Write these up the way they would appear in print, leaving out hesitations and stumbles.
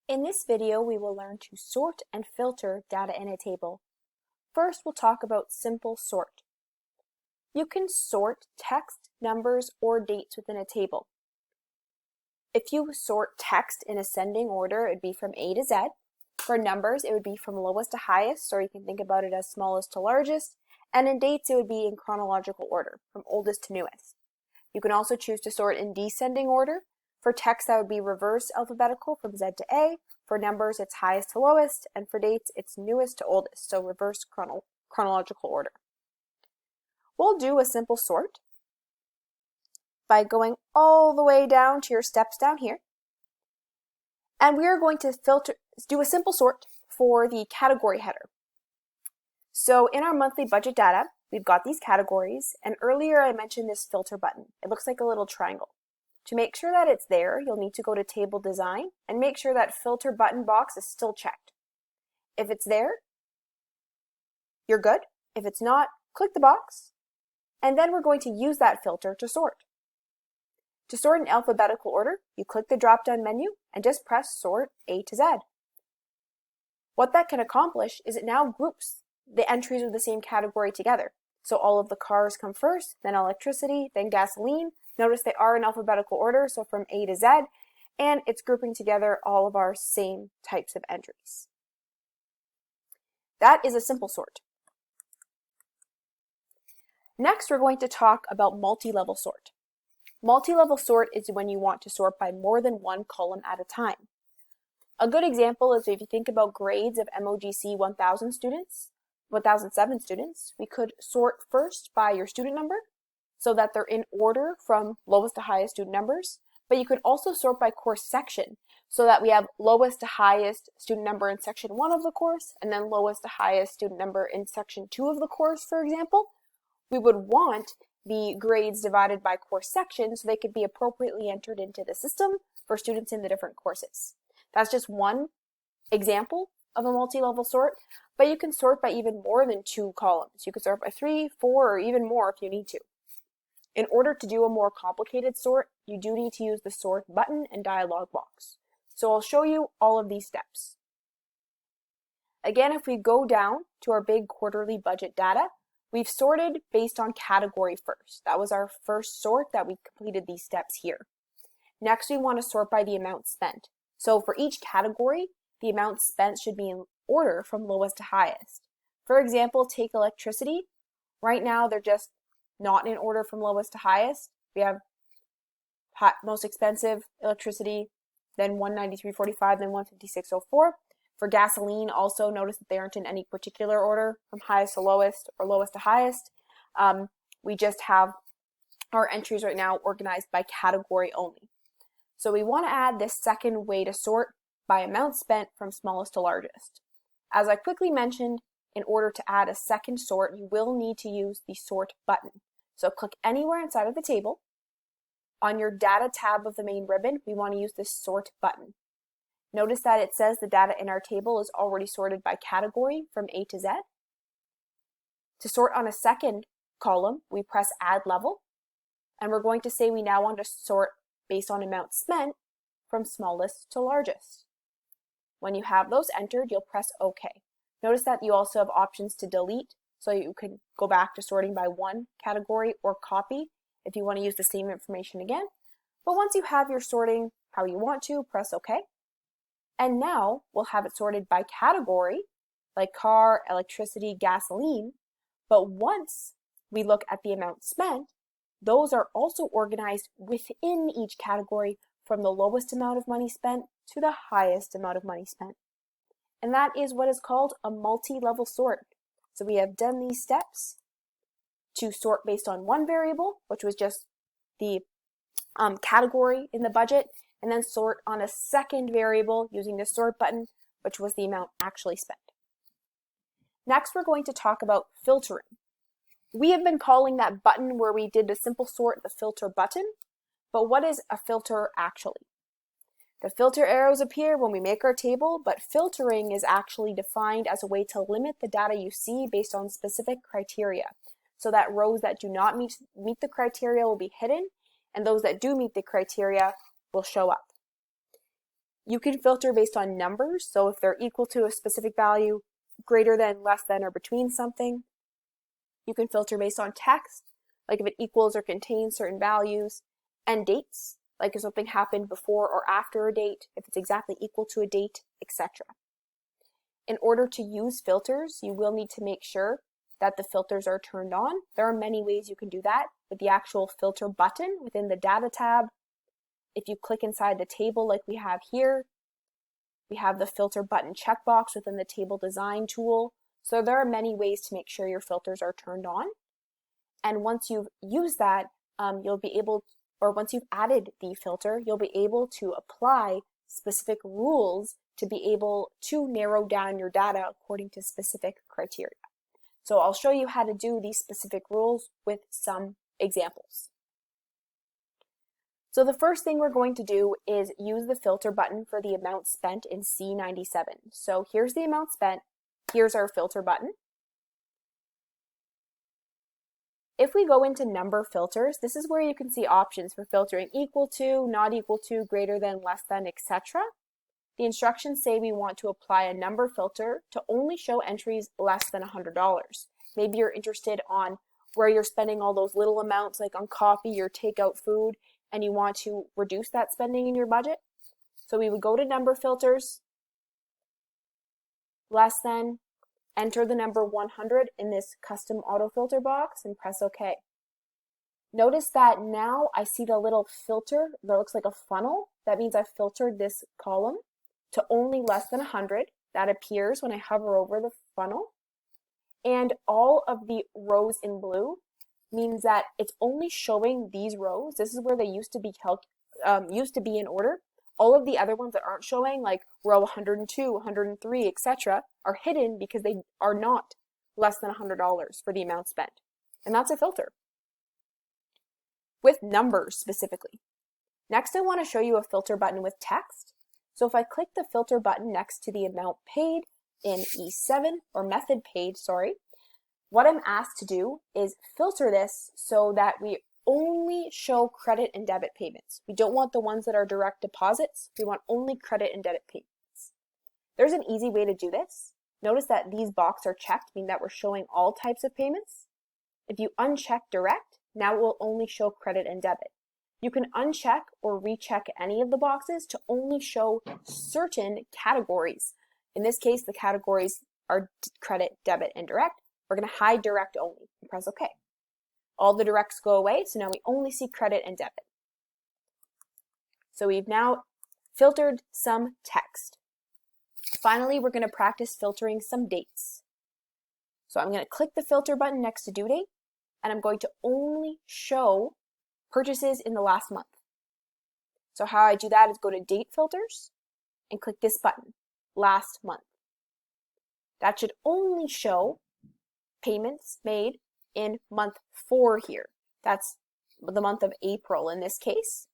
In this video, we will learn to sort and filter data in a table. First, we'll talk about simple sort. You can sort text, numbers, or dates within a table. If you sort text in ascending order, it would be from A to Z. For numbers, it would be from lowest to highest, or you can think about it as smallest to largest. And in dates, it would be in chronological order, from oldest to newest. You can also choose to sort in descending order. For text, that would be reverse alphabetical from Z to A. For numbers, it's highest to lowest, and for dates, it's newest to oldest, so reverse chronological order. We'll do a simple sort by going all the way down to your steps down here. And we are going to do a simple sort for the category header. So in our monthly budget data, we've got these categories, and earlier I mentioned this filter button. It looks like a little triangle. To make sure that it's there, you'll need to go to Table Design and make sure that filter button box is still checked. If it's there, you're good. If it's not, click the box, and then we're going to use that filter to sort. To sort in alphabetical order, you click the drop-down menu and just press Sort A to Z. What that can accomplish is it now groups the entries of the same category together. So all of the cars come first, then electricity, then gasoline. Notice they are in alphabetical order, so from A to Z, and it's grouping together all of our same types of entries. That is a simple sort. Next, we're going to talk about multi-level sort. Multi-level sort is when you want to sort by more than one column at a time. A good example is if you think about grades of MOG1007 students, we could sort first by your student number, so that they're in order from lowest to highest student numbers, but you could also sort by course section, so that we have lowest to highest student number in section 1 of the course, and then lowest to highest student number in section 2 of the course, for example. We would want the grades divided by course section so they could be appropriately entered into the system for students in the different courses. That's just one example of a multi-level sort, but you can sort by even more than 2 columns. You could sort by 3, 4, or even more if you need to. In order to do a more complicated sort, you do need to use the sort button and dialog box. So I'll show you all of these steps. Again, if we go down to our big quarterly budget data, we've sorted based on category first. That was our first sort that we completed these steps here. Next, we want to sort by the amount spent. So for each category, the amount spent should be in order from lowest to highest. For example, take electricity. Right now, they're just not in order from lowest to highest. We have most expensive electricity, then 193.45, then 156.04. For gasoline, also notice that they aren't in any particular order from highest to lowest or lowest to highest. We just have our entries right now organized by category only. So we want to add this second way to sort by amount spent from smallest to largest. As I quickly mentioned, in order to add a second sort, you will need to use the sort button. So click anywhere inside of the table. On your data tab of the main ribbon, we want to use this sort button. Notice that it says the data in our table is already sorted by category from A to Z. To sort on a second column, we press Add Level, and we're going to say we now want to sort based on amount spent from smallest to largest. When you have those entered, you'll press OK. Notice that you also have options to delete, so you can go back to sorting by one category or copy if you want to use the same information again. But once you have your sorting how you want to, press OK. And now we'll have it sorted by category, like car, electricity, gasoline. But once we look at the amount spent, those are also organized within each category from the lowest amount of money spent to the highest amount of money spent. And that is what is called a multi-level sort. So we have done these steps to sort based on one variable, which was just the category in the budget, and then sort on a second variable using the sort button, which was the amount actually spent. Next, we're going to talk about filtering. We have been calling that button where we did the simple sort the filter button, but what is a filter actually? The filter arrows appear when we make our table, but filtering is actually defined as a way to limit the data you see based on specific criteria, so that rows that do not meet the criteria will be hidden, and those that do meet the criteria will show up. You can filter based on numbers, so if they're equal to a specific value, greater than, less than, or between something. You can filter based on text, like if it equals or contains certain values, and dates, like if something happened before or after a date, if it's exactly equal to a date, etc. In order to use filters, you will need to make sure that the filters are turned on. There are many ways you can do that with the actual filter button within the data tab. If you click inside the table like we have here, we have the filter button checkbox within the table design tool. So there are many ways to make sure your filters are turned on. And once you've used that, you'll be able, or once you've added the filter, you'll be able to apply specific rules to be able to narrow down your data according to specific criteria. So I'll show you how to do these specific rules with some examples. So the first thing we're going to do is use the filter button for the amount spent in C97. So here's the amount spent, here's our filter button. If we go into number filters, this is where you can see options for filtering equal to, not equal to, greater than, less than, etc. The instructions say we want to apply a number filter to only show entries less than $100. Maybe you're interested on where you're spending all those little amounts like on coffee or takeout food, and you want to reduce that spending in your budget. So we would go to number filters, less than, enter the number 100 in this custom auto filter box and press OK. Notice that now I see the little filter that looks like a funnel. That means I've filtered this column to only less than 100. That appears when I hover over the funnel. And all of the rows in blue means that it's only showing these rows. This is where they used to be in order. All of the other ones that aren't showing, like row 102, 103, etc., are hidden because they are not less than $100 for the amount spent. And that's a filter with numbers specifically. Next, I want to show you a filter button with text. So if I click the filter button next to the amount paid in E7, or method paid, sorry, what I'm asked to do is filter this so that we only show credit and debit payments. We don't want the ones that are direct deposits. We want only credit and debit payments. There's an easy way to do this. Notice that these boxes are checked, meaning that we're showing all types of payments. If you uncheck direct, now it will only show credit and debit. You can uncheck or recheck any of the boxes to only show certain categories. In this case, the categories are credit, debit, and direct. We're going to hide direct only and press OK. All the directs go away, so now we only see credit and debit. So we've now filtered some text. Finally, we're going to practice filtering some dates. So I'm going to click the filter button next to due date, and I'm going to only show purchases in the last month. So how I do that is go to date filters and click this button, last month. That should only show payments made in month 4 here. That's the month of April in this case.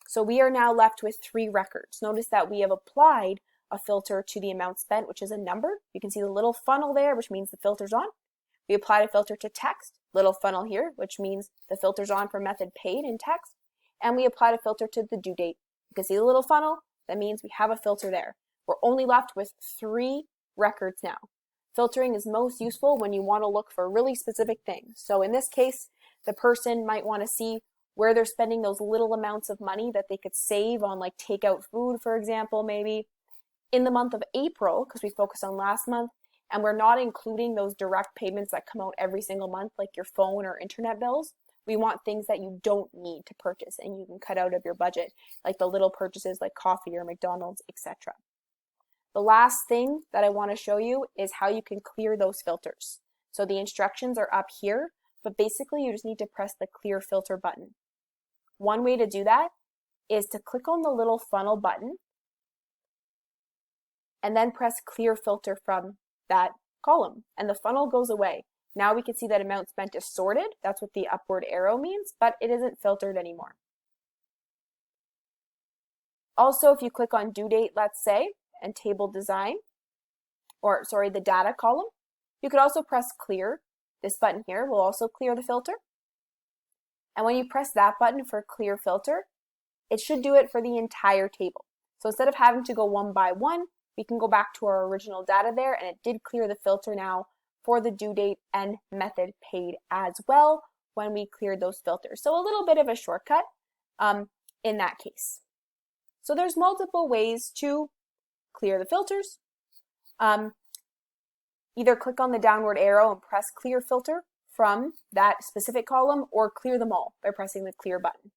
So we are now left with 3 records. Notice that we have applied a filter to the amount spent, which is a number. You can see the little funnel there, which means the filter's on. We applied a filter to text, little funnel here, which means the filter's on for method paid in text. And we applied a filter to the due date. You can see the little funnel. That means we have a filter there. We're only left with 3 records now. Filtering is most useful when you want to look for really specific things. So in this case, the person might want to see where they're spending those little amounts of money that they could save on, like takeout food, for example, maybe. In the month of April, because we focused on last month, and we're not including those direct payments that come out every single month, like your phone or internet bills, we want things that you don't need to purchase and you can cut out of your budget, like the little purchases like coffee or McDonald's, etc. The last thing that I want to show you is how you can clear those filters. So the instructions are up here, but basically you just need to press the clear filter button. One way to do that is to click on the little funnel button and then press clear filter from that column, and the funnel goes away. Now we can see that amount spent is sorted. That's what the upward arrow means, but it isn't filtered anymore. Also, if you click on due date, let's say, and table design, or sorry, the data column, you could also press clear. This button here will also clear the filter. And when you press that button for clear filter, it should do it for the entire table. So instead of having to go one by one, we can go back to our original data there, and it did clear the filter now for the due date and method paid as well when we cleared those filters. So a little bit of a shortcut in that case. So there's multiple ways to clear the filters. Either click on the downward arrow and press clear filter from that specific column, or clear them all by pressing the clear button.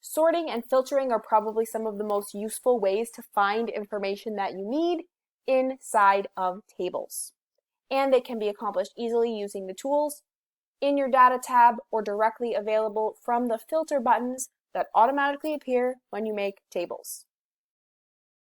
Sorting and filtering are probably some of the most useful ways to find information that you need inside of tables. And they can be accomplished easily using the tools in your data tab or directly available from the filter buttons that automatically appear when you make tables.